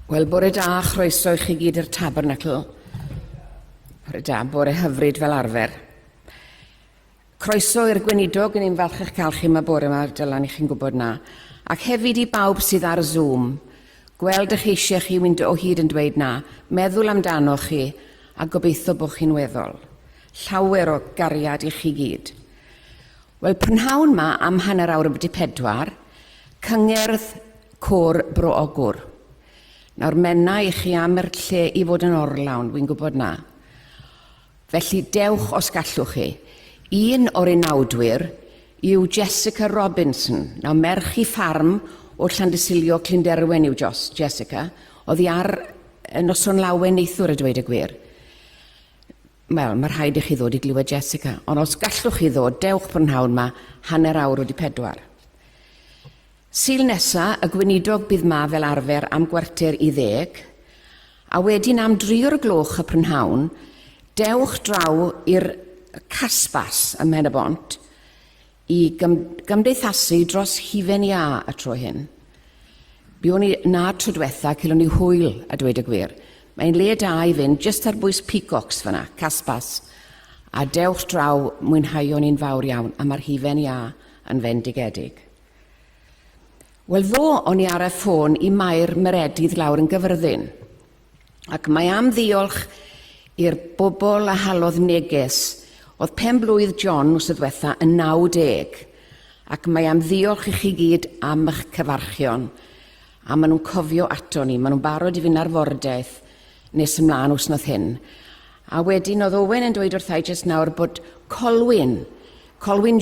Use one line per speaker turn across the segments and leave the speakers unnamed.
Wel, bore da, chroeso i chi gyd i'r Tabernacl. Bore da, bore hyfryd fel arfer. Croeso i'r gweinidog, yn ein falch eich cael chi yma bore yma, dylan i chi'n gwybod na. Ac hefyd i bawb sydd ar Zoom. Gweld eich eisiau chi mynd o hyd yn dweud na. Meddwl amdano chi a gobeithio bod chi'n weddol. Llawer o gariad i chi gyd. Wel, prynhawn ma am hanner awr am 4, cyngerdd côr Bro Ogwr. Nawr menna i chi am yr lle i fod yn orlawn, wy'n gwybod na. Felly dewch os gallwch chi. Un o'r unawdwyr yw Jessica Robinson. Nawr merch i ffarm o Llandysilio Clynderwen yw Jessica. Oedd hi ar noson lawen neithwr a dweud y gwir. Wel, mae rhaid i chi ddod i glywed Jessica. Ond os gallwch chi ddod, dewch prynhawn ma, hanner awr wedi 4. Sul nesa, y gweinidog bydd ma fel arfer am 9:45, a wedyn am 3:00 y prynhawn, dewch draw i'r casbas ym Pen-y-bont i gymdeithasu dros hufen ia y tro hyn. Buon ni na tro diwetha, cilwn ni hwyl a dweud y gwir. Mae'n le da i fynd just ar bwys peacocks fyna, casbas, a dewch draw mwynhau o'n un fawr iawn, a mae'r hufen ia yn fendigedig. Wel, ddo o'n i ar y ffôn i Mair Meredydd lawr yn Gyfyrddin, ac mae am ddiolch i'r bobl a halodd neges. Oedd pen-blwydd John wrth y diwetha yn 90, ac mae am ddiolch i chi gyd am eich cyfarchion, a maen nhw'n cofio ato ni, maen nhw'n barod i fynd ar fordaeth nes ymlaen wsnodd hyn. A wedyn oedd Owen yn dweud wrthai jyst nawr bod Colwyn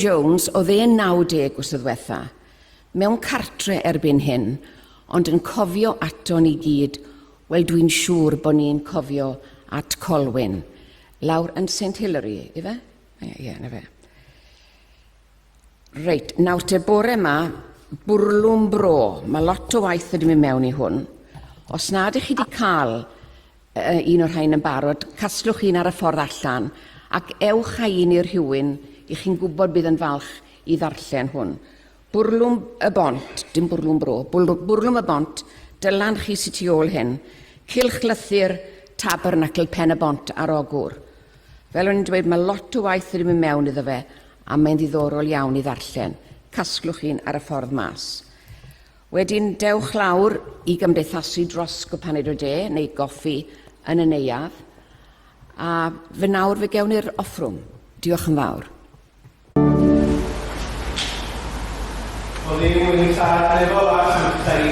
Jones, oedd e'n 90 wrth y diwetha, mewn cartre erbyn hyn, ond yn cofio ato ni gyd. Wel, dwi'n siŵr bod ni'n cofio at Colwyn, lawr yn St Hilary, ife? Ie, na fe. Reit, nawr te bore yma, bwrlwm bro, mae lot o waith wedi mynd mewn i hwn. Os nad ych chi wedi cael un o'r rhain yn barod, casglwch un ar y ffordd allan, ac ewch a un i'r rhywun, i chi'n gwybod bydd yn falch i ddarllen hwn. Bwrlwm y bont, dim bwrlwm bro, bwrlwm y bont, dylan chi sy'n tu ôl hyn, cylch lythyr Tabernacl Pen-y-bont ar Ogwr. Fel o'n i'n dweud, mae lot o waith wedi mynd mewn iddo fe, a mae'n ddiddorol iawn i ddarllen. Casglwch un ar y ffordd mas. Wedyn, dewch lawr i gymdeithasu dros gwpaned o de, neu goffi yn y neuadd, a fe nawr fe gewn i'r offrwm. Diolch yn fawr.
O ddim yn ei lladd efo a sanctau,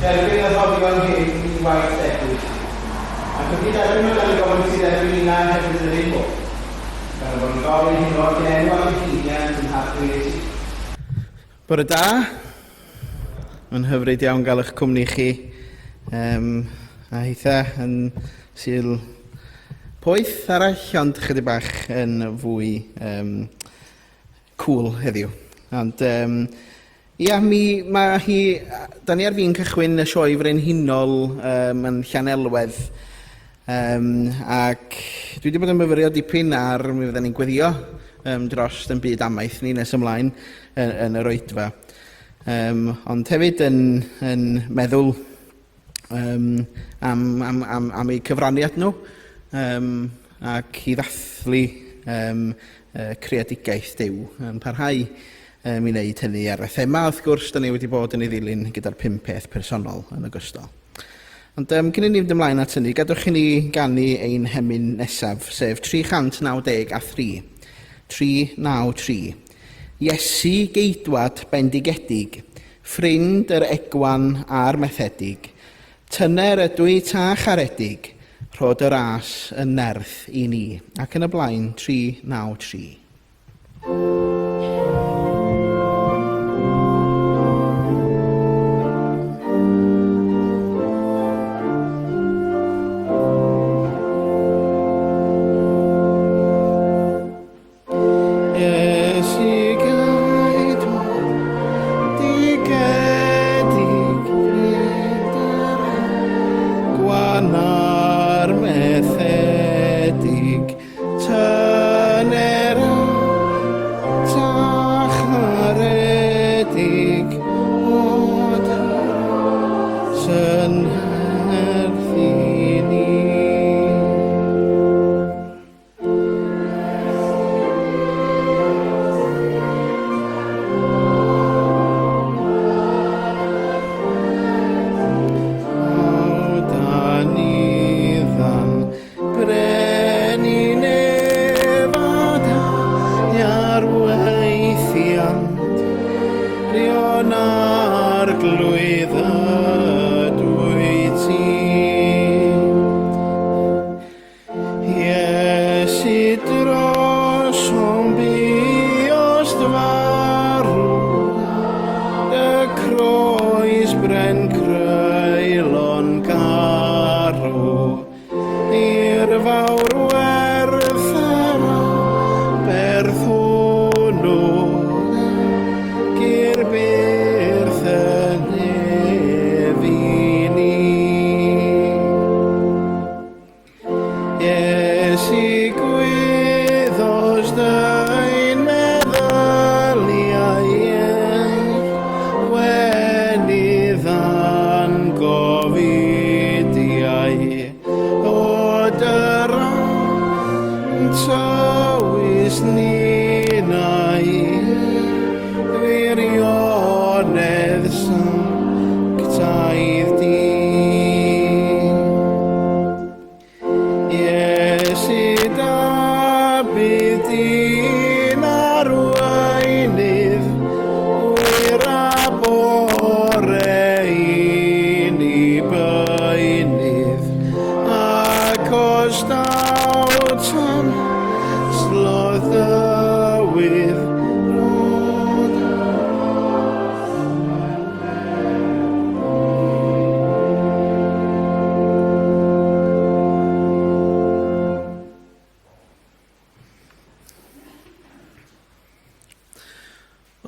derbyn y ddodion hyn i waith degwyd. Ac ydy derbyn o dan y gofyn sydd erbyn unna hefyd yr un bod. Gan bod yn gofyn hyn o'r gen o'r ddiniant yn hadw Iesu.
Bore da. Mae'n hyfryd iawn gael eich cwmni chi. A hitha yn Sul Poeth arall, ond chydig bach yn fwy cool heddiw. Ond ia, da ni ar fi'n cychwyn y sioe frenhinol yn Llanelwedd, ac dwi wedi bod yn myfyrio dipyn ar mi fydden ni'n gweddio dros yn byd amaeth ni nes ymlaen yn yr Oedfa. Ond hefyd yn meddwl am eu cyfraniad nhw, ac i ddathlu creadigaeth Duw yn parhau i wneud hynny ar y thema. Wrth gwrs, da ni wedi bod yn ei ddilyn gyda'r 5 peth personol yn ogystal. Ond cyn i ni fynd ymlaen at hynny, gadwch i ni ganu ein hemyn nesaf, sef 393. 393. Iesu geidwad bendigedig, ffrind yr egwan a'r methedig, tyner ydw i ta charedig, rhod y ras yn nerth i ni. Ac yn y blaen, 393.
Tyner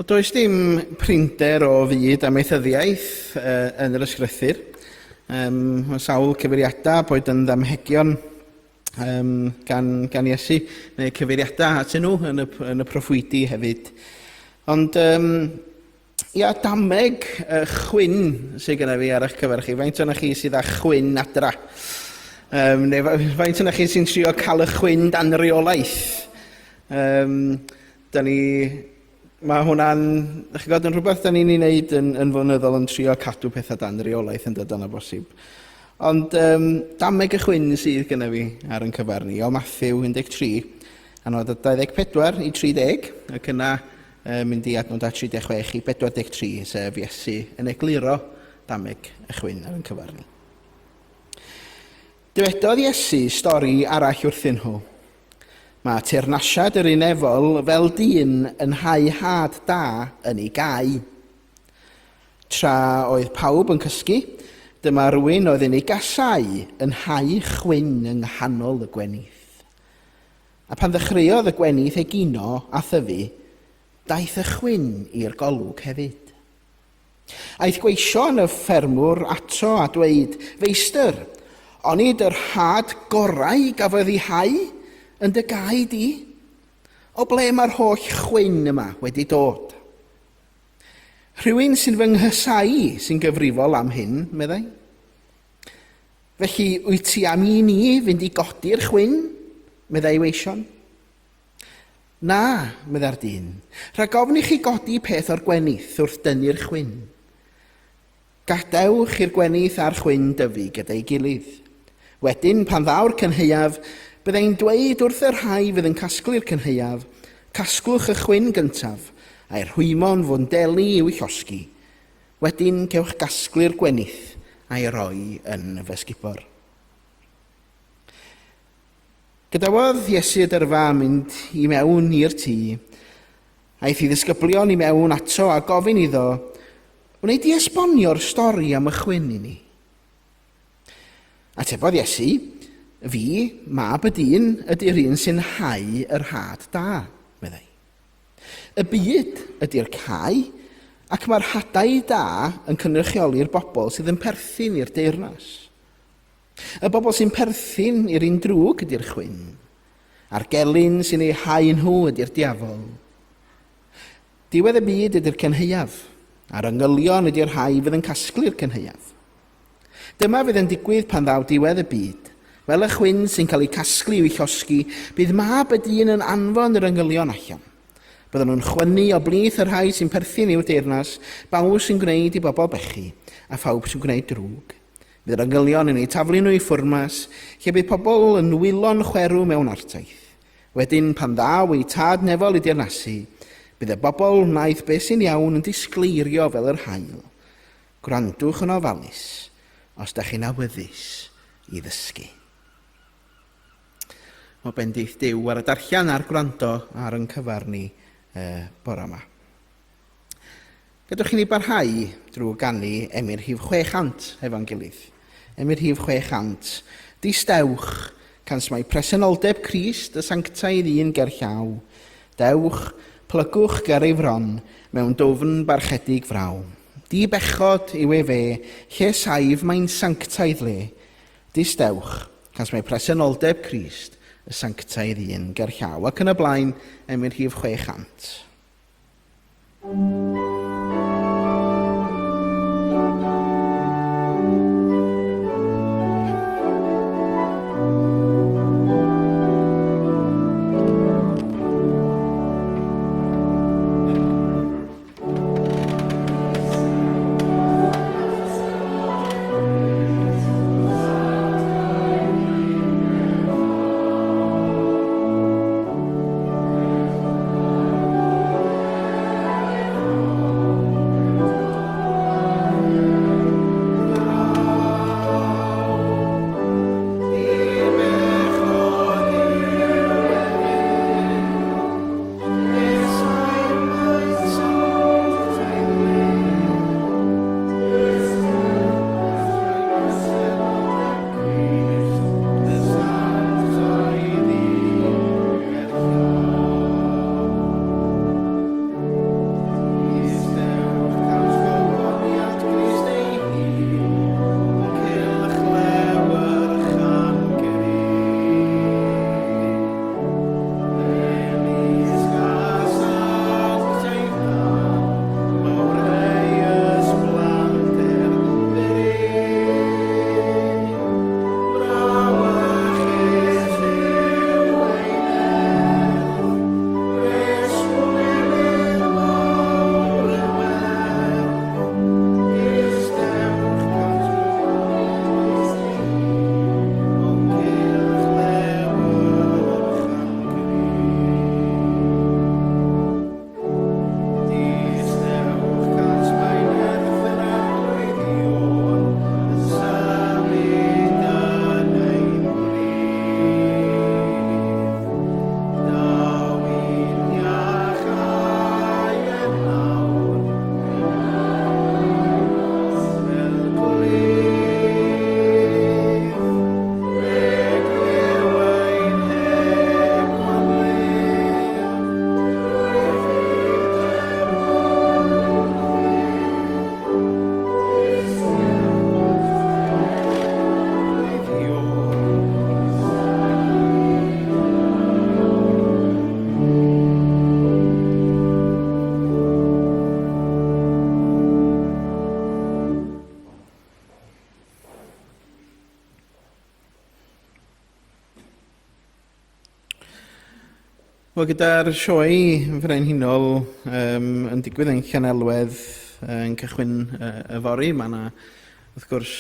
Does dim printer o fyd amaethyddiaeth yn yr ysgrythyr. Mae sawl cyfeiriadau boed yn ddamhegion gan Iesu, neu cyfeiriadau atyn nhw yn y proffwydi hefyd. Ond, dameg chwyn sydd gyda fi ar eich cyfer chi. Faint o'na chi sydd â chwyn adra? Neu faint o'na chi sy'n trio cael y chwyn dan reolaeth? Mae hwnna'n, ydych chi'n gwybod, yn rhywbeth da ni'n ei wneud yn flynyddol yn trio cadw pethau dan reolaeth yn dod yna bosib. Ond dameg y chwyn sydd gyda fi ar yn cyfarni o Matthew 13, anod 24 i 30, ac yna mynd i adnod 36 i 43, sef Iesu yn egluro dameg y chwyn ar yn cyfarni. Dywedodd Iesu stori arall wrthyn nhw. Mae teyrnasiad yr unefol fel dyn yn hau had da yn ei gau. Tra oedd pawb yn cysgu, dyma rhywun oedd yn ei gasau yn hau chwyn yng nghanol y gwenith. A pan ddechreuodd y gwenith egino a thyfu, daeth y chwyn i'r golwg hefyd. Aeth gweision y ffermwr ato a dweud, Feistr, onid yr had gorau gafodd ei hau yn dy gau di? O ble mae'r holl chwyn yma wedi dod? Rhywun sy'n fy nghysau sy'n gyfrifol am hyn, meddai. Felly, wyt ti am i ni fynd i godi'r chwyn, meddai weision? Na, meddai'r dyn, rhag ofn i chi godi peth o'r gwenith wrth dynnu'r chwyn. Gadewch i'r gwenith a'r chwyn dyfu gyda'i gilydd. Wedyn, pan ddaw'r cynheuaf, byddai'n dweud wrth yr rhai fydd yn casglu'r cynheuaf, casglwch y chwyn gyntaf, a'r rhwymon fwndelu i'w llosgi. Wedyn gewch gasglu'r gwenith a'i roi yn y fesgubor. Gadawodd Iesu y dyrfa mynd i mewn i'r tŷ, aeth i ddisgyblion i mewn ato a gofyn iddo, wneud i esbonio'r stori am y chwyn i ni. Atebodd Iesu, fi, mab y dyn, ydy'r un sy'n hau yr had da, meddai. Y byd ydy'r cae, ac mae'r hadau da yn cynrychioli'r bobl sydd yn perthyn i'r deyrnas. Y bobl sy'n perthyn i'r un drwg ydy'r chwyn, a'r gelyn sy'n ei hau nhw ydy'r diafol. Diwedd y byd ydy'r cynheuaf, a'r yngylion ydy'r rhai fydd yn casglu'r cynheuaf. Dyma fydd yn digwydd pan ddaw diwedd y byd. Fel y chwyn sy'n cael ei casglu i'w llosgi, bydd mab y dyn yn anfon yr yngylion allan. Byddwn nhw'n chwynnu o blith yr rhai sy'n perthyn i'w deyrnas, bawb sy'n gwneud i bobl bechu, a phawb sy'n gwneud drwg. Bydd yr yngylion yn ei taflu nhw i ffwrmas, lle bydd pobl yn wylo'n chwerw mewn artaith. Wedyn, pan ddaw ei tad nefol i deyrnasu, bydd y bobl wnaeth beth sy'n iawn yn disgleirio fel yr haul. Gwrandwch yn ofalus, os da chi'n awyddus i ddysgu. O bendith Duw ar y darllian a'r gwrando ar yn cyfarni bore yma. Gadwch chi ni barhau drwy gannu Emyr Rhif 600 efo'n gilydd. Emyr Rhif 600. Distewch, cans mai presenoldeb Crist y sanctaidd un gerllaw. Dewch, plygwch ger ei fron mewn dwfn barchedig fraw. Di bechod yw e fe, lle saif mae'n sanctaidd le. Distewch, cans mai presenoldeb Crist y sanctaidd un gerllaw. Ac yn y blaen, Emyr Rhif 600. Wel, gyda'r sioe frenhinol yn digwydd yn Llanelwedd yn cychwyn y fori, mae yna, wrth gwrs,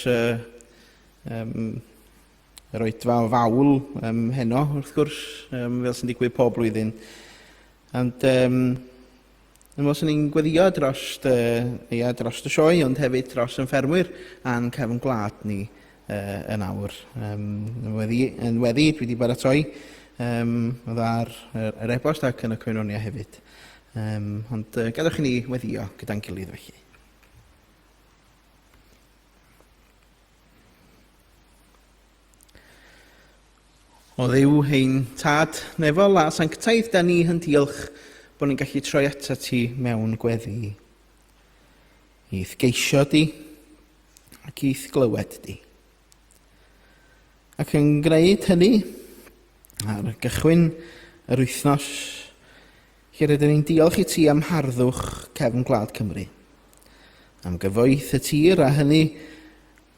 yr oedfa o fawl heno, wrth gwrs, fel sy'n digwydd pob blwyddyn. Ond, fel sy'n ni'n gweddio dros y sioe, ond hefyd dros yn ffermwyr a'n cefn gwlad ni yn awr. Yn weddi, dwi wedi baratoi, oedd ar yr e-bost ac yn y coenonia hefyd. Ond gadwch i ni weddio gyda'n gilydd felly. O Dduw ein tad nefol a sanctaidd, da ni yn diolch bod ni'n gallu troi ata ti mewn gweddi. I'th geisio di ac i'th glywed di. Ac yn gwneud hynny ar gychwyn yr wythnos, lle rydyn ni'n diolch i ti am harddwch cefn Gwlad Cymru, am gyfoeth y tir a hynny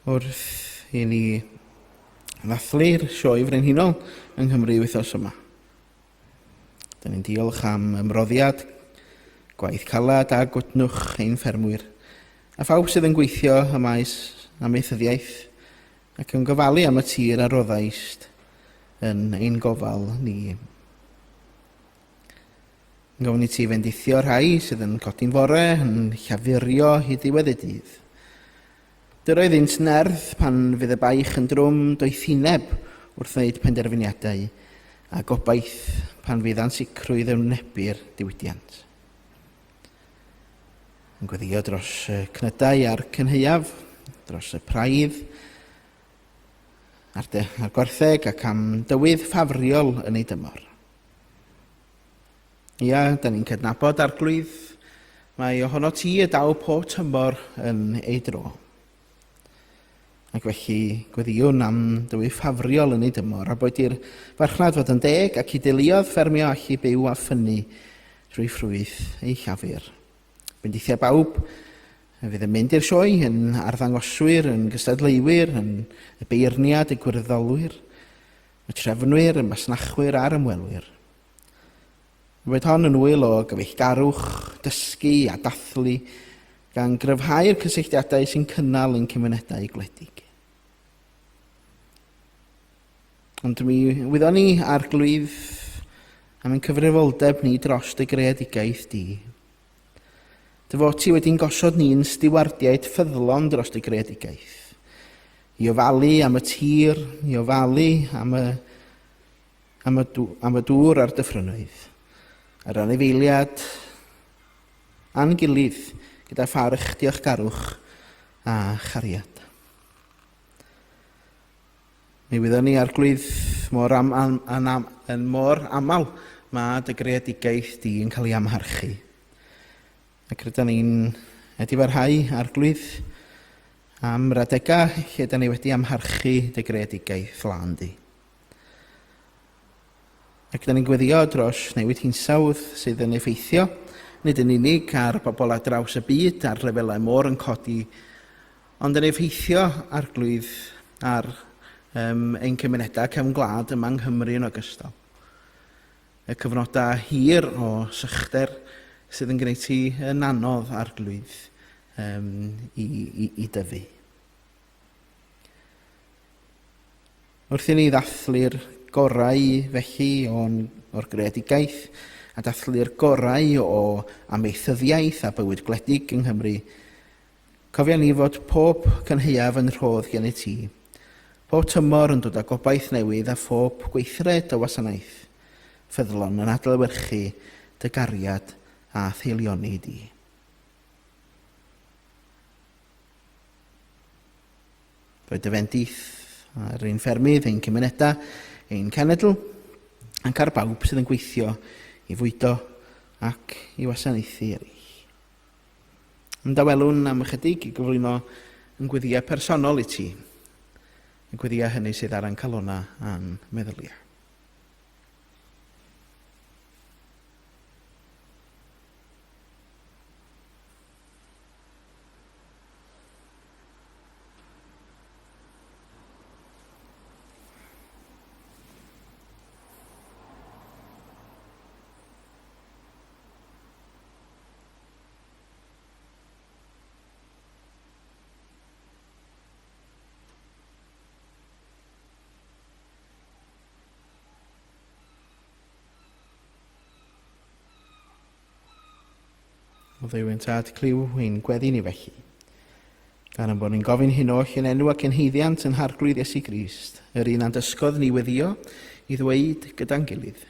wrth i ni ddathlu'r sioe frenhinol yng Nghymru wythnos yma. Dyn ni'n diolch am ymroddiad, gwaith calad a gwtnwch ein ffermwyr, a phawb sydd yn gweithio y maes amaethyddiaeth ac yn gofalu am y tir a roddaist yn ein gofal ni. Yn gofyn i ti fendithio rhai sydd yn codi'n fore, yn llafurio hyd diwedd y dydd. Dy roedd ynt nerth pan fydd y baich yn drwm doethineb wrth wneud penderfyniadau a gobaith pan fydd ansicrwydd ewnebu'r diwydiant. Yn gweddio dros y cnydau a'r cynheuaf, dros y praidd, a'r gwartheg ac am dywydd ffafriol yn ei dymor. Ia, da ni'n cydnabod arglwydd, mae ohono ti y daw po tymor yn ei dro. Ac felly gweddiwn am dywydd ffafriol yn ei dymor, a bod i'r farchnad fod yn deg ac i deuluodd ffermio allu byw a ffynnu drwy ffrwyth ei llafur. Bendithiau bawb, fydd yn mynd i'r sioe yn arddangoswyr, yn gystadleuwyr, yn y beirniad y gwirddolwyr, y trefnwyr, y masnachwyr a'r ymwelwyr. Roedd hon yn wyl o gyfeillgarwch, dysgu a dathlu, gan gryfhau'r cysylltiadau sy'n cynnal ein cymunedau gwledig. Ond mi wyddon ni arglwydd am ein cyfrifoldeb ni dros dy greadigaeth di. Dy fod ti wedi'n gosod ni'n stiwardiaid ffyddlon dros dy greadigaeth. I ofalu am y tir, i ofalu am y dŵr a'r dyffrynwydd. Yr anifeiliad a'n gilydd gyda pharch diolchgarwch a chariad. Mi wyddon ni arglwydd mor aml mae dy greadigaeth di yn cael ei amharchu. Ac rydyn ni'n edifarhau arglwydd am radega lle da ni wedi amharchu dy greadigaeth lan di. Ac da ni'n gweddio dros newid hinsawdd sydd yn effeithio, nid yn unig ar bobl ar draws y byd a'r lefelau môr yn codi, ond yn effeithio arglwydd ar ein cymunedau cefn gwlad yma yng Nghymru yn ogystal. Y cyfnodau hir o sychder sydd yn gwneud ti yn anodd arglwydd i dyfu. Wrth i ni ddathlu'r gorau felly o'r greadigaeth a dathlu'r gorau o amaethyddiaeth a bywyd gwledig yng Nghymru, cofia ni fod pob cynheuaf yn rhodd gen i ti. Pob tymor yn dod â gobaith newydd a phob gweithred o wasanaeth ffyddlon yn adlewyrchu dy gariad a theilioni di. Roedd dy fendith ar ein ffermydd, ein cymunedau, ein cenedl, ac ar bawb sydd yn gweithio i fwydo ac i wasanaethu eraill. Yn dawelwn am ychydig i gyflwyno yn gweddiau personol i ti, yn gweddiau hynny sydd ar ein calona a'n meddyliau. O Dduw ein tad cliw, ein gweddi ni felly. Gan am bod ni'n gofyn hyn oll yn enw ac yn heiddiant yn harglwydd Iesu Grist, yr un a'n dysgodd ni weddio i ddweud gyda'n gilydd.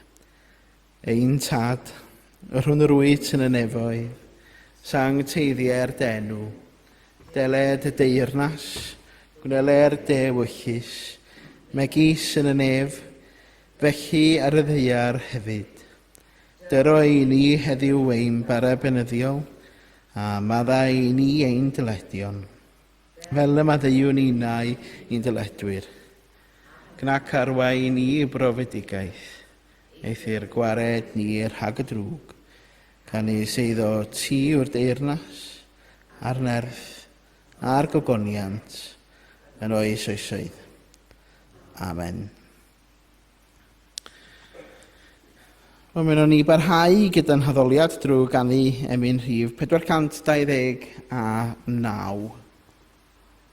Ein tad, y rhwng yr wyt yn y nefoedd, sang teiddiau'r denw, deled y deyrnas, gwneler dewyllus, megis yn y nef, felly ar y ddaear hefyd. Dyro i ni heddiw ein bara benyddiol, a madda i ni ein dyledion. Fel y maddeiwn unau i'n dyledwyr. Gnac arwain i brofedigaeth, eithyr gwared ni rhag y drwg, gan ei seiddo ti o'r deyrnas, a'r nerth, a'r gogoniant, yn oes oesoedd. Amen. Wel, mae'n ni barhau gyda'n haddoliad drwy ganu emyn rhif 429.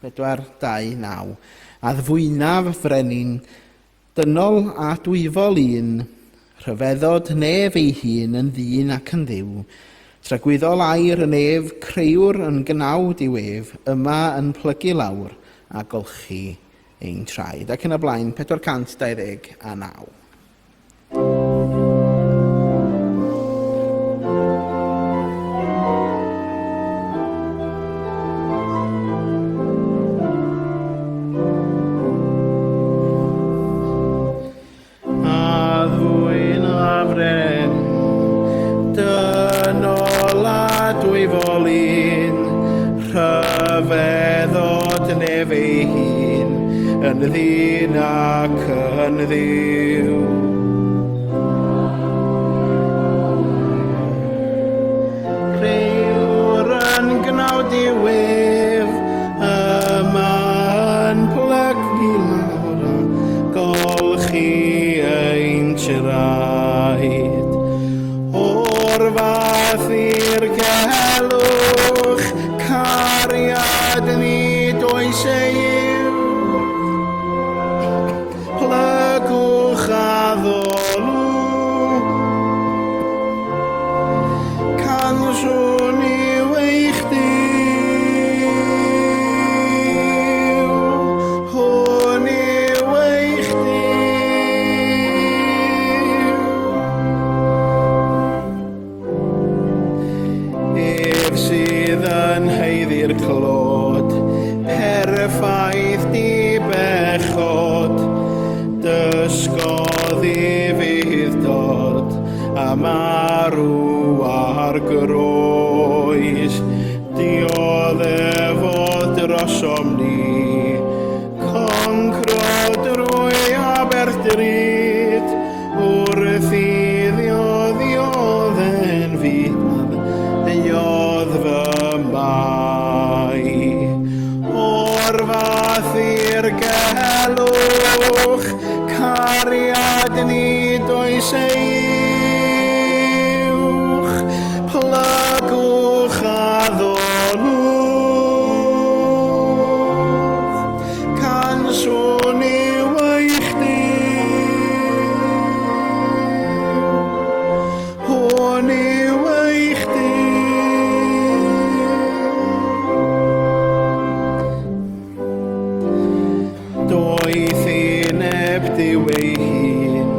429. A ddfwynaf frenin, dynol a dwyfol un, rhyfeddod nef ei hun yn ddyn ac yn ddiw, tragwyddol air yn ef, creuwr yn gnawd i'w ef, yma yn plygu lawr a golchi ein traed. Ac yn y blaen, 429. Yn ddyn ac yn ddiw. Creuwr yn gnawd i'w ef, yma yn plygu lawr, golchi ein traed. O'r fath i'r celwch, cariad ni does ei. Plygwch a ddolw, canswn i'w eich diw, hwn i'w eich diw. Ef sydd yn heiddi'r clod, perffaith di bechod, dysgodd i fydd dod a marw ar groes. Dioddefod drosom ni, concro drwy Aberthryd, wrth iddio ddiodden fydd, diodd fy mai. O'r fath i'r gelwch, cariad ni does uwch, plygwch a ddolwch, canswn i'w eich diw, hwn i'w eich diw. Doeth i'n ebdyw ei hun,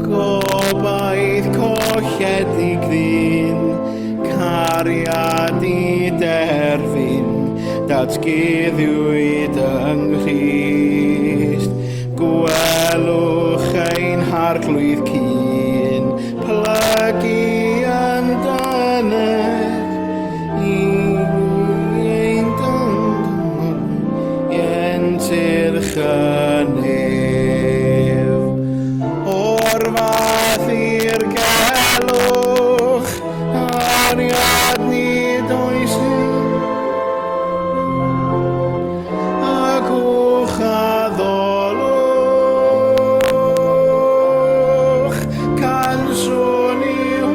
gobaith colledig ddyn, cariad i derfyn, datguddiwyd yng Nghrist. Gwelwch ein harglwydd cyn, plygu yn dyner, ein dyner, ientyrch yn ef. O'r fath i'r gelwch, ariad ni does agwch a ddolwch, canswn i'w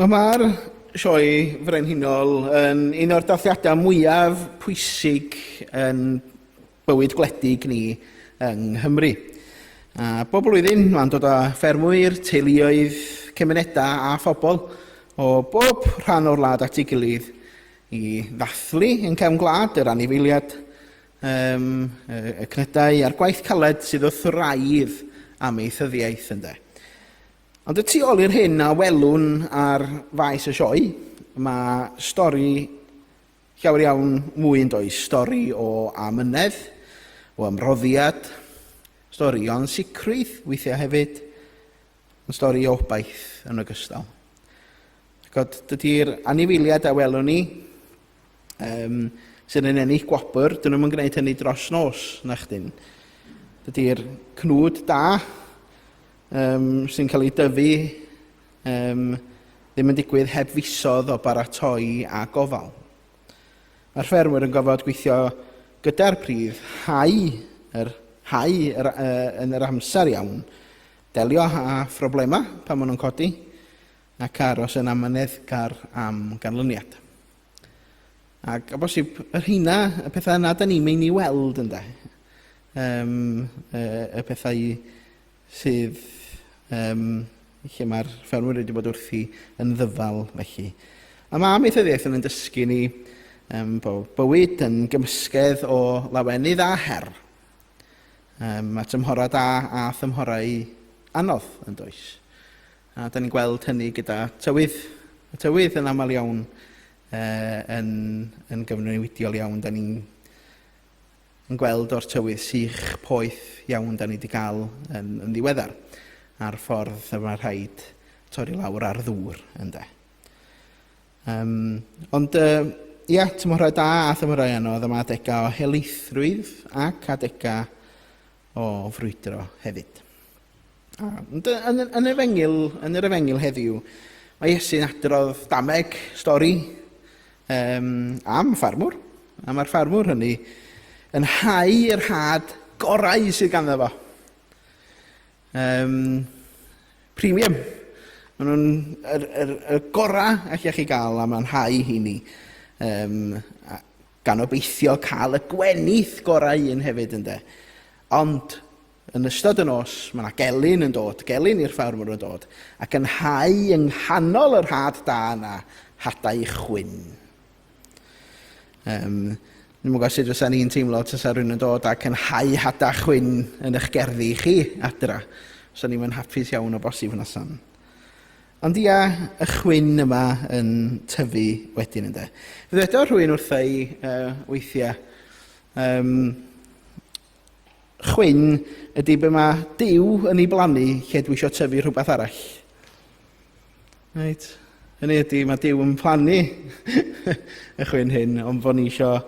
Mae'r sioe frenhinol yn un o'r dathliadau mwyaf pwysig yn bywyd gwledig ni yng Nghymru. A bob blwyddyn mae'n dod â ffermwyr, teuluoedd, cymunedau a phobl o bob rhan o'r wlad at ei gilydd i ddathlu yn cefn gwlad yr anifeiliaid, y cnydau a'r gwaith caled sydd wrth wraidd am ei thyddiaeth ynde. Ond y tu ôl i'r hyn a welwn ar faes y sioe, mae stori llawer iawn mwy yn does. Stori o amynedd, o ymroddiad, stori o'n sicrwydd weithiau hefyd, yn stori o obaith yn ogystal. Ac dydy'r anifeiliaid a welwn ni sy'n yn ennill gwobr, dyn nhw'n gwneud hynny dros nos na chdyn. Dydy'r cnwd da sy'n cael ei dyfu ddim yn digwydd heb fusodd o baratoi a gofal. Mae'r ffermwyr yn gofod gweithio gyda'r pridd yn yr amser iawn, delio â phroblema pan maen nhw'n codi, ac aros yn amyneddgar am ganlyniad. Ac a bosib yr hynna, y pethau yna da ni'n mynd i weld ynde. Y pethau sydd lle mae'r ffermwyr wedi bod wrthi yn ddyfal felly. A mae amaethyddiaeth yn dysgu ni bod bywyd yn gymysgedd o lawenydd a her. Mae tymhorau da a thymhorau anodd yn does. A da ni'n gweld hynny gyda tywydd. Y tywydd yn aml iawn yn gyfnewidiol iawn. Da ni'n gweld o'r tywydd sych poeth iawn da ni wedi cael yn ddiweddar ar ffordd y mae rhaid torri lawr ar ddŵr ynde. Ond tymhorau da a thymhorau anodd, yma adegau o helaethrwydd ac adegau o frwydro hefyd. Yn yr efengyl heddiw, mae Iesu'n adrodd dameg stori am ffarmwr. A mae'r ffarmwr hynny yn hau yr had gorau sydd ganddo fo. Premium. Maen nhw'n y gorau allech chi gael a mae'n hau hynny. Gan obeithio cael y gwenith gorau un hefyd ynde. Ond yn ystod y nos, mae yna gelyn yn dod, gelyn i'r ffarmwr yn dod, ac yn hau yng nghanol yr had da yna hadau chwyn. Ddim yn gwybod sut fysa ni'n teimlo tysa rhywun yn dod ac yn hau hadau chwyn yn eich gerddi chi adra. Fysa ni'n mynd hapus iawn o bosib yn asan. Ond y chwyn yma yn tyfu wedyn ynde. Fe ddwedodd rhywun wrthau weithiau, chwyn ydy be mae Duw yn ei blannu lle dwi eisiau tyfu rhywbeth arall. Right. Hynny ydy, mae Duw yn plannu y chwyn hyn, ond bod ni eisiau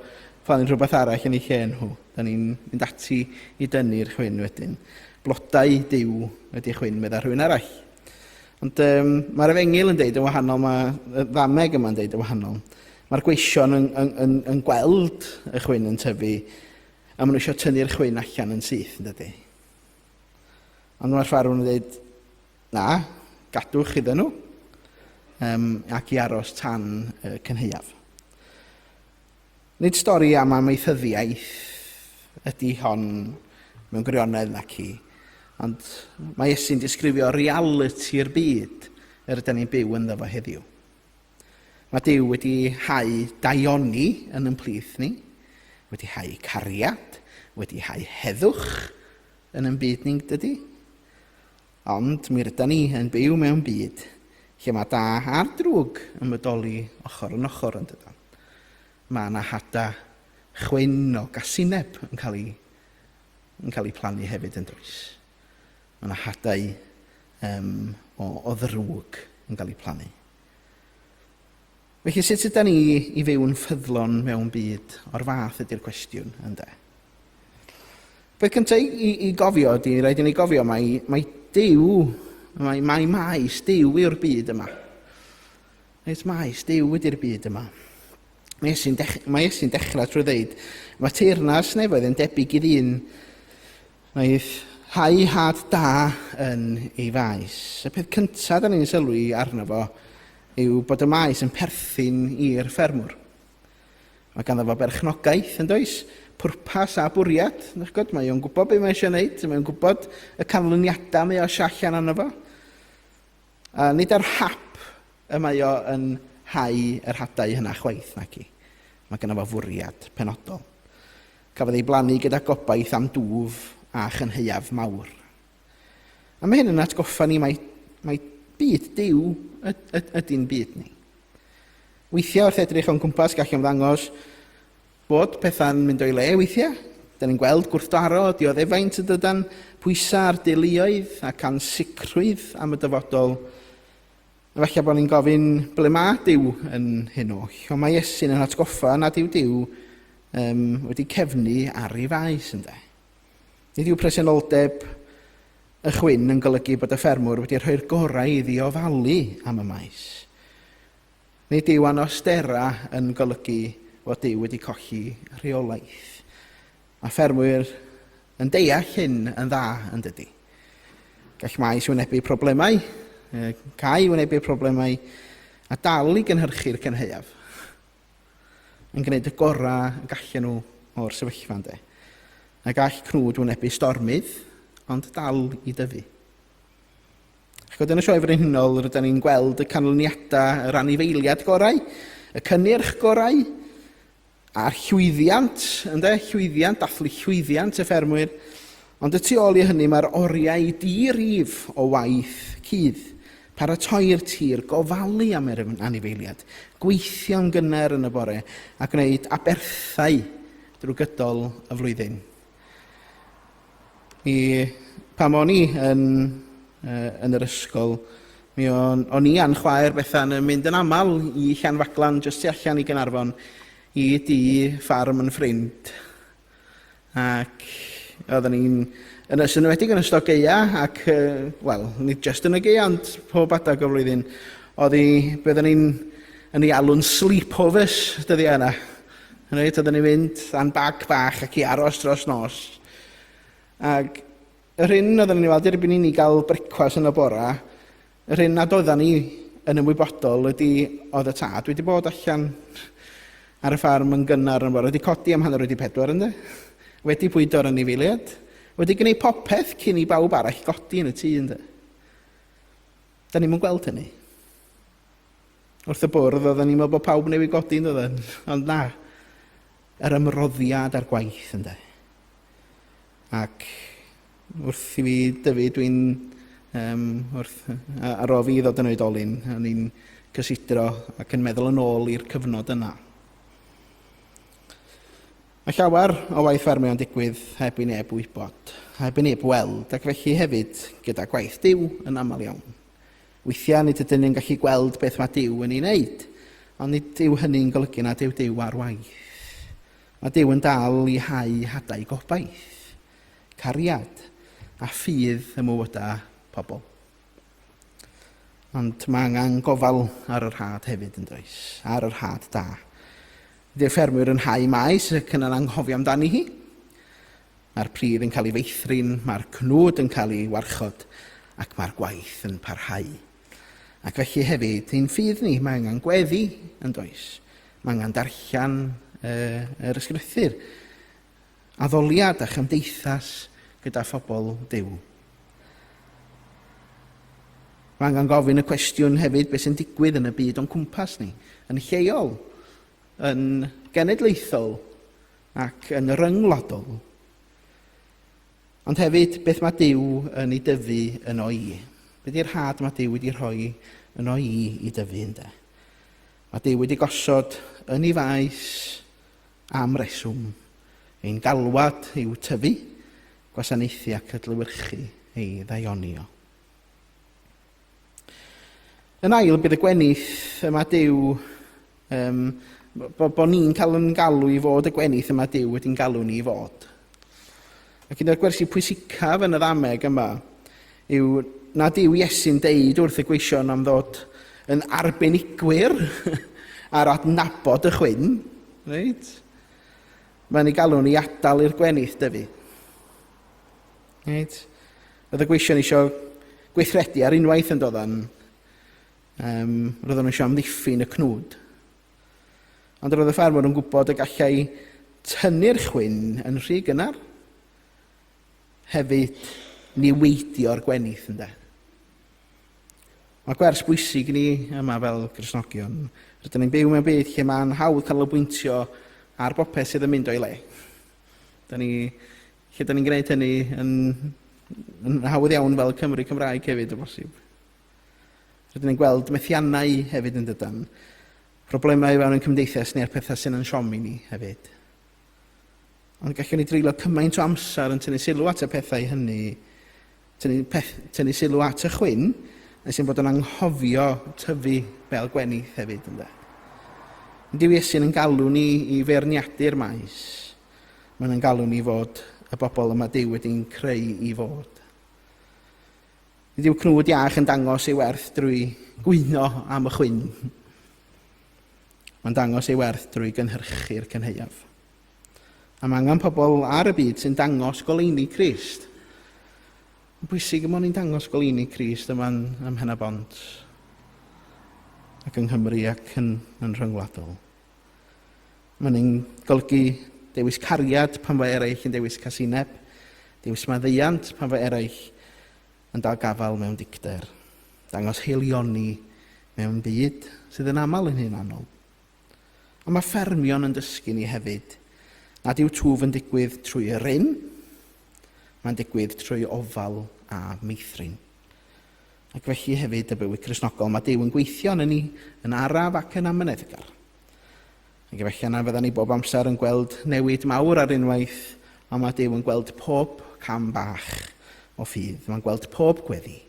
plannu rhywbeth arall yn ei lle nhw. Da ni'n mynd ati i dynnu'r chwyn wedyn. Blodau Duw ydy chwyn meddwl rhywun arall. Ond mae'r efengyl yn deud yn wahanol, mae'r ddameg yma'n deud yn wahanol. Mae'r gweision yn gweld y chwyn yn tyfu, a maen nhw eisiau tynnu'r chwyn allan yn syth, yn dydy. Ond mae'r ffarmwr yn dweud, na, gadwch iddyn nhw, ac i aros tan y cynheuaf. Nid stori am amaethyddiaeth ydy hon mewn gwirionedd nac i, ond mae Iesu'n disgrifio reality'r byd yr ydyn ni'n byw ynddo fo heddiw. Mae Duw wedi hau daioni yn ein plith ni, wedi hau cariad, wedi hau heddwch yn ein byd ni'n dydy. Ond mi rydyn ni yn byw mewn byd lle mae da a'r drwg yn medoli ochr yn ochr yn dydyn. Mae yna hadau chwyn o gasineb yn cael ei plannu hefyd yn does. Mae yna hadau o ddrwg yn cael ei plannu. Felly sut ydyn ni i fyw'n ffyddlon mewn byd o'r fath ydy'r cwestiwn ynde? Beth cyntaf i gofio ydy, rhaid i ni gofio mae Duw, mae maes Duw yw'r byd yma. Reit, maes Duw ydy'r byd yma. Mae Iesu'n dechrau trwy ddeud, mae teyrnas nefoedd yn debyg i ddyn, mae hau had da yn ei faes. Y peth cyntaf da ni'n sylwi arno fo yw bod y maes yn perthyn i'r ffermwr. Mae ganddo fo berchnogaeth yn does, pwrpas a bwriad. Mae o'n gwybod beth mae eisiau gwneud, mae o'n gwybod y canlyniadau mae o siallan arno fo. A nid ar hap y mae o yn hau yr hadau hynna chwaith nac i. Mae ganddo fo fwriad penodol. Cafodd ei blannu gyda gobaith am dwf a chynheuaf mawr. A mae hyn yn atgoffa ni mae byd Duw ydy'n byd ni. Weithiau wrth edrych o'n gwmpas gallwn ddangos bod pethau'n mynd o'i le weithiau. Da ni'n gweld gwrthdaro, dioddefaint y dydan, pwysau ar deuluoedd ac ansicrwydd am y dyfodol. Efallai bod ni'n gofyn ble mae Duw yn hyn oll, ond mae Iesu'n yn atgoffa nad yw Duw wedi cefnu ar ei faes ynde. Nid yw presenoldeb y chwyn yn golygu bod y ffermwr wedi rhoi'r gorau iddi ofalu am y maes. Nid yw anostera yn golygu bod Duw wedi colli rheolaeth. Mae ffermwyr yn deall hyn yn dda yn dydy. Gall maes wynebu problemau, cae wynebu problemau, a dal i gynhyrchu'r cynheuaf. Yn gwneud y gorau gallen nhw o'r sefyllfa ynde. A gall cnwd wynebu stormydd, ond dal i dyfu. Ac yn y sioe frenhinol, rydyn ni'n gweld y canlyniadau, yr anifeiliad gorau, y cynnyrch gorau, a'r llwyddiant, dathlu llwyddiant y ffermwyr, ond y tu ôl i hynny mae'r oriau di-rif o waith cudd, paratoi'r tir, gofalu am yr anifeiliad, gweithio'n gynnar yn y bore, a gwneud aberthau drwy gydol y flwyddyn. Pam o'n i yn yr ysgol, o'n i a'n chwaer Bethan yn mynd yn aml i Llanfaglan, jyst tu allan i Gaernarfon, i di ffarm yn ffrind. Ac oedden ni'n yn ysynwedig yn ystod geia, ac, nid jyst yn y geia, ond pob adag o flwyddyn, byddwn ni'n yn ei alw'n sleepovers dyddi yna. Oedden ni'n mynd a'n bag bach ac i aros dros nos. Ac yr hyn oedden ni'n weld erbyn i ni gael brecwas yn y bora, yr hyn nad oedden ni yn ymwybodol ydy oedd y tad wedi bod allan ar y ffarm yn gynnar yn bora, wedi codi am 3:40 ynddo, wedi bwydo'r anifeiliad, wedi gwneud popeth cyn i bawb arall godi yn y tŷ ynddo. Da ni'n gweld hynny. Wrth y bwrdd oedden ni'n meddwl bod pawb newid godi ynddo, ond na, yr ymroddiad ar gwaith ynddo. Ac wrth i fi dyfu dwi'n ar o fi ddod yn oedolyn, o'n i'n cysidro ac yn meddwl yn ôl i'r cyfnod yna. Mae llawer o waith ffermio yn digwydd heb i neb wybod, heb i neb weld, ac felly hefyd gyda gwaith Duw yn aml iawn. Weithiau nid ydyn ni'n gallu gweld beth mae Duw yn ei wneud, ond nid yw hynny'n golygu nad yw Duw ar waith. Mae Duw yn dal i hau hadau gobaith, cariad a ffydd y mywydau pobl. Ond mae angen gofal ar yr had hefyd yn does, ar yr had da. Ydy'r ffermwyr yn hau maes ac yn anghofio amdani hi. Mae'r pridd yn cael ei feithrin, mae'r cnwd yn cael ei warchod ac mae'r gwaith yn parhau. Ac felly hefyd, ein ffydd ni, mae angen gweddi yn does. Mae angen darllen yr ysgrythur, addoliad a chymdeithas gyda phobl Duw. Mae angen gofyn y cwestiwn hefyd beth sy'n digwydd yn y byd o'n cwmpas ni, yn lleol, yn genedlaethol ac yn ryngwladol. Ond hefyd beth mae Duw yn ei dyfu yn o'i. Beth yw'r had mae Duw wedi rhoi yn o'i i dyfu ynddo. Mae Duw wedi gosod yn ei faes am reswm. Ein galwad yw tyfu, gwasanaethu ac adlewyrchu ei ddaioni o. Yn ail, bydd y gwenith yma Duw, bod ni'n cael yn galw i fod y gwenith yma Duw wedi'n galw ni i fod. Ac un o'r gwersi pwysicaf yn y ddameg yma yw nad yw Iesu'n deud wrth y gweision am ddod yn arbenigwyr ar adnabod y chwyn. Right? Mae'n ei galw ni adael i'r gwenith dyfu. Right? Oedd y gweision eisiau gweithredu ar unwaith yn dod yn Roedden nhw eisiau amddiffyn y cnwd. Ond roedd y ffermwr yn gwybod y gallai tynnu'r chwyn yn rhy gynnar. Hefyd, niweidio'r gwenith ynde. Mae gwers bwysig ni yma fel Gristnogion. Rydyn ni'n byw mewn byd lle mae'n hawdd canolbwyntio ar bopeth sydd yn mynd o'i le. Lle da ni'n gwneud hynny yn hawdd iawn fel Cymru Cymraeg hefyd o bosib. Rydyn ni'n gweld methiannau hefyd yn dydan. Problemau fewn yn cymdeithas neu'r pethau sy'n yn siomi ni hefyd. Ond gallwn ni dreulio cymaint o amser yn tynnu sylw at y pethau hynny, tynnu sylw at y chwyn, nes sy'n bod yn anghofio tyfu fel gwenith hefyd ynde. Dyw Iesu'n yn galw ni i feirniadu'r maes. Mae'n galw ni fod y bobl yma Dyw wedi'n creu i fod. Dyw cnwd iach yn dangos ei werth drwy gwyno am y chwyn. Mae'n dangos ei werth drwy gynhyrchu'r cynheuaf. A mae angen pobl ar y byd sy'n dangos goleuni Crist. Yn bwysig yma ni'n dangos goleuni Crist yma'n ym Mhen-y-bont ac yng Nghymru ac yn rhyngwladol. Mae'n golygu dewis cariad pan fe eraill yn dewis casineb, dewis maddeuant pan fe eraill yn dal gafal mewn dicter, dangos heilioni mewn byd sydd yn aml yn hunanol. A mae ffermion yn dysgu ni hefyd nad yw twf yn digwydd trwy ryn, mae'n digwydd trwy ofal a meithrin. Ac felly hefyd y bywyd Cristnogol, mae Dyw yn gweithio yn ni yn araf ac yn amyneddgar. Ac felly yna fydda ni bob amser yn gweld newid mawr ar unwaith, ond mae Dyw yn gweld pob cam bach o ffydd. Mae'n gweld pob gweddi,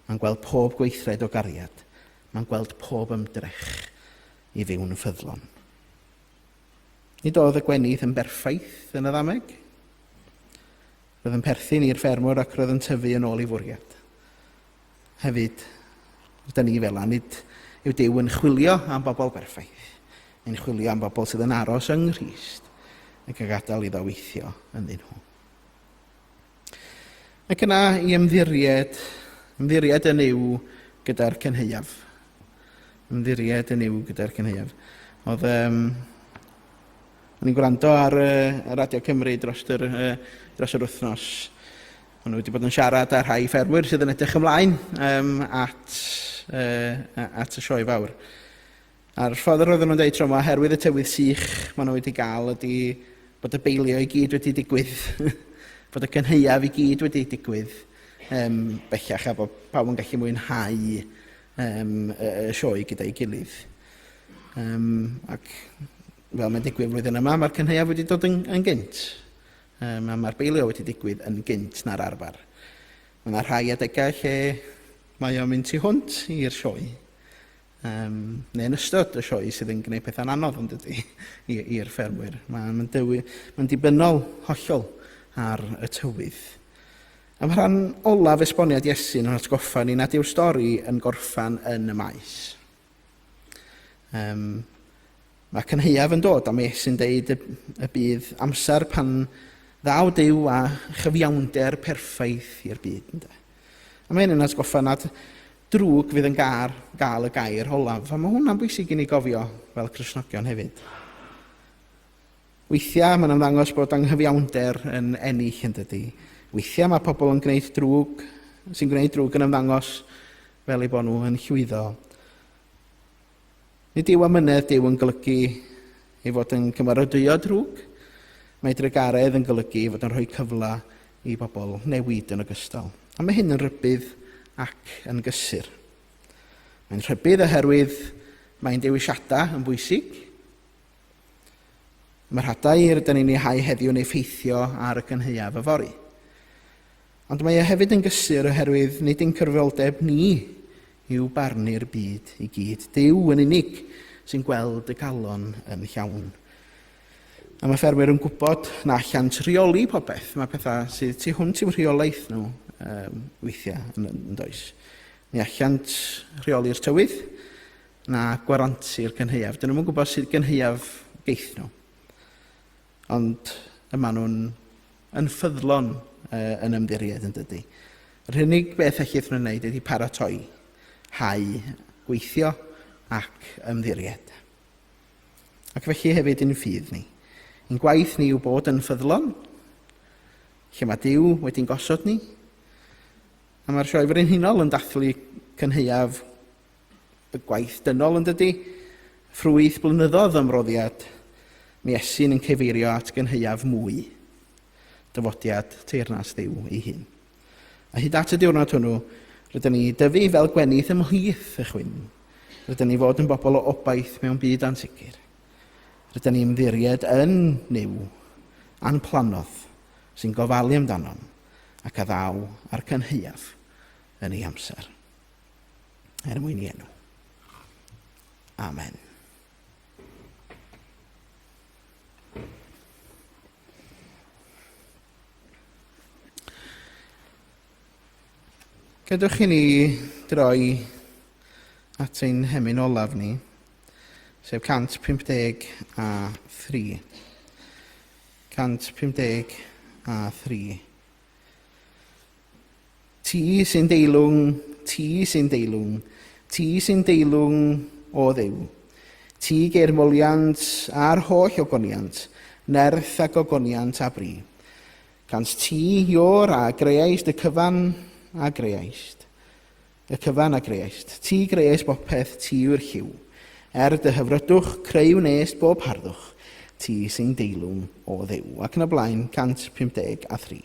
mae'n gweld pob gweithred o gariad, mae'n gweld pob ymdrech i fyw'n ffyddlon. Nid oedd y gwenydd yn berffaith yn y ddameg. Roedd yn perthyn i'r ffermwr ac roedd yn tyfu yn ôl i fwriad. Hefyd, rydyn ni fel nid yw Dyw yn chwilio am bobl berffaith. Yn chwilio am bobl sydd yn aros yng Nghrist ac yn gadael iddo weithio ynddyn nhw. Ac yna i ymddiried yn yw gyda'r cynheuaf. Ymddiried yn yw gyda'r cynheuaf. Oedd o'n i'n gwrando ar Radio Cymru dros yr wythnos. O'n nhw wedi bod yn siarad â rhai ffermwyr sydd yn edrych ymlaen at y sioe fawr. A'r ffordd roedden nhw'n dweud tro yma, herwydd y tywydd sych maen nhw wedi cael ydy bod y beilio i gyd wedi digwydd, bod y cynheuaf i gyd wedi digwydd bellach a bod pawb yn gallu mwynhau y sioe gyda'i gilydd. Ac fel mae'n digwydd flwyddyn yma, mae'r cynheuaf wedi dod yn gynt. Mae'r beilio wedi digwydd yn gynt na'r arfer. Mae yna rhai adegau lle mae o'n mynd tu hwnt i'r sioe. Neu yn ystod y sioe sydd yn gwneud pethau'n anodd yn dydy i'r ffermwyr. Mae'n dibynnol hollol ar y tywydd. A mae rhan olaf esboniad Iesu'n atgoffa ni nad yw'r stori yn gorffan yn y maes. Mae cynheuaf yn dod am Iesu'n deud y bydd amser pan ddaw Dyw a chyfiawnder perffaith i'r byd. A mae hyn yn atgoffa nad drwg fydd yn gael y gair olaf. A mae hwnna'n bwysig i ni gofio fel Cristnogion hefyd. Weithiau mae'n ymddangos bod anghyfiawnder yn ennill yn dydy. Weithiau mae pobl yn gwneud drwg, sy'n gwneud drwg yn ymddangos fel eu bod nhw yn llwyddo. Nid yw amynedd Dyw yn golygu ei fod yn cymeradwyo drwg. Mae drygaredd yn golygu fod yn rhoi cyfle i bobl newid yn ogystal. A mae hyn yn rybydd ac yn gysur. Mae'n rhybydd oherwydd mae'n dewisiadau yn bwysig. Mae'r hadau rydyn ni'n ei hau heddiw yn effeithio ar y cynheuaf yfory. Ond mae hefyd yn gysur oherwydd nid ein cyrfioldeb ni yw barnu'r byd i gyd. Dyw yn unig sy'n gweld y galon yn llawn. A mae ffermwyr yn gwybod na allant rheoli popeth. Mae pethau sydd tu hwnt i'w rheolaeth nhw weithiau yn does. Ni allant rheoli'r tywydd na gwarantu'r cynheuaf. Dyn nhw'n gwybod sydd cynheuaf geith nhw. Ond yma nhw'n yn ffyddlon yn ymddiried yn dydy. Yr unig beth allith nhw'n wneud ydy paratoi, hau gweithio ac ymddiried. Ac felly hefyd yn ffydd ni. Ein gwaith ni yw bod yn ffyddlon, lle mae Duw wedi'n gosod ni, a mae'r sioe frenhinol yn dathlu cynheuaf y gwaith dynol yn dydy, ffrwyth blynyddoedd ymroddiad, mi Esyn yn cyfeirio at gynheuaf mwy, dyfodiad teyrnas Dduw ei hun. A hyd at y diwrnod hwnnw, rydyn ni dyfu fel gwenydd ymhlith y chwyn. Rydyn ni fod yn bobl o obaith mewn byd ansicr. Rydyn ni ymddiried yn niw, anplanodd, sy'n gofalu amdanom, ac a ddaw a'r cynheuaf yn ei amser. Mwyn i enw. Amen. Gadwch i ni droi at ein hemyn olaf ni, sef 153. 153. Ti sy'n deilwng, ti sy'n deilwng, ti sy'n deilwng o Dduw. Ti geirmoliant a'r holl ogoniant, nerth ac ogoniant a bri. Gans ti io'r a greaist y cyfan a greaist. Y cyfan a greaist. Ti greaist bopeth ti yw'r lliw. Dy hyfrydwch creu wnest bob harddwch. Ti sy'n deilwng o Dduw. Ac yn y blaen, 153.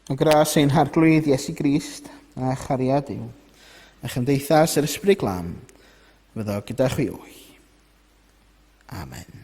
O gras ein harglwydd Iesu Grist a chariad Duw, a chymdeithas yr Ysbryd Glân, fyddo gyda chi o'i. Amen.